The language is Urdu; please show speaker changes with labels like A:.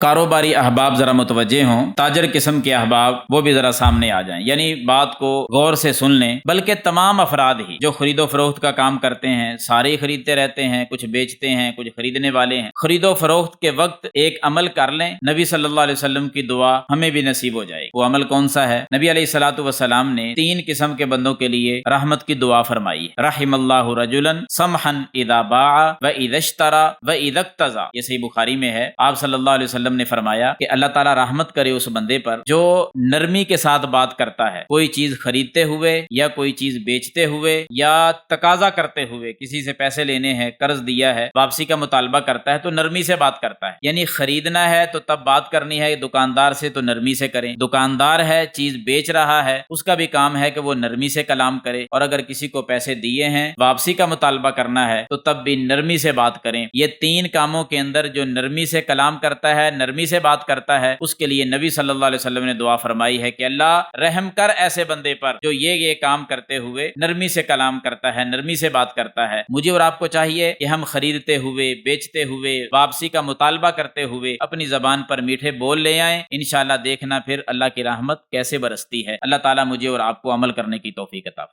A: کاروباری احباب ذرا متوجہ ہوں، تاجر قسم کے احباب وہ بھی ذرا سامنے آ جائیں، یعنی بات کو غور سے سن لیں، بلکہ تمام افراد ہی جو خرید و فروخت کا کام کرتے ہیں سارے خریدتے رہتے ہیں، کچھ بیچتے ہیں، کچھ خریدنے والے ہیں، خرید و فروخت کے وقت ایک عمل کر لیں، نبی صلی اللہ علیہ وسلم کی دعا ہمیں بھی نصیب ہو جائے۔ وہ عمل کون سا ہے؟ نبی علیہ الصلوۃ والسلام نے 3 قسم کے بندوں کے لیے رحمت کی دعا فرمائی ہے۔ رحم اللہ رجلا سمحا اذا باع واذا اشترى واذا اقتضى، یہ صحیح بخاری میں ہے۔ آپ صلی اللہ علیہ وسلم نے فرمایا کہ اللہ تعالیٰ رحمت کرے اس بندے پر جو نرمی کے ساتھ بات کرتا ہے، کوئی چیز خریدتے ہوئے یا کوئی چیز بیچتے ہوئے یا تقاضا کرتے ہوئے، کسی سے پیسے لینے ہیں، قرض دیا ہے، واپسی کا مطالبہ کرتا ہے تو نرمی سے بات کرتا ہے، یعنی خریدنا ہے تو تب بات کرنی ہے دکاندار سے تو نرمی سے کریں، دکاندار ہے چیز بیچ رہا ہے اس کا بھی کام ہے کہ وہ نرمی سے کلام کرے، اور اگر کسی کو پیسے دیے ہیں واپسی کا مطالبہ کرنا ہے تو تب بھی نرمی سے بات کریں۔ یہ 3 کاموں کے اندر جو نرمی سے کلام کرتا ہے، نرمی سے بات کرتا ہے، اس کے لیے نبی صلی اللہ علیہ وسلم نے دعا فرمائی ہے کہ اللہ رحم کر ایسے بندے پر جو یہ کام کرتے ہوئے نرمی سے کلام کرتا ہے، نرمی سے بات کرتا ہے۔ مجھے اور آپ کو چاہیے کہ ہم خریدتے ہوئے، بیچتے ہوئے، واپسی کا مطالبہ کرتے ہوئے اپنی زبان پر میٹھے بول لے آئیں، انشاءاللہ دیکھنا پھر اللہ کی رحمت کیسے برستی ہے۔ اللہ تعالیٰ مجھے اور آپ کو عمل کرنے کی توفیق عطا فرمائے۔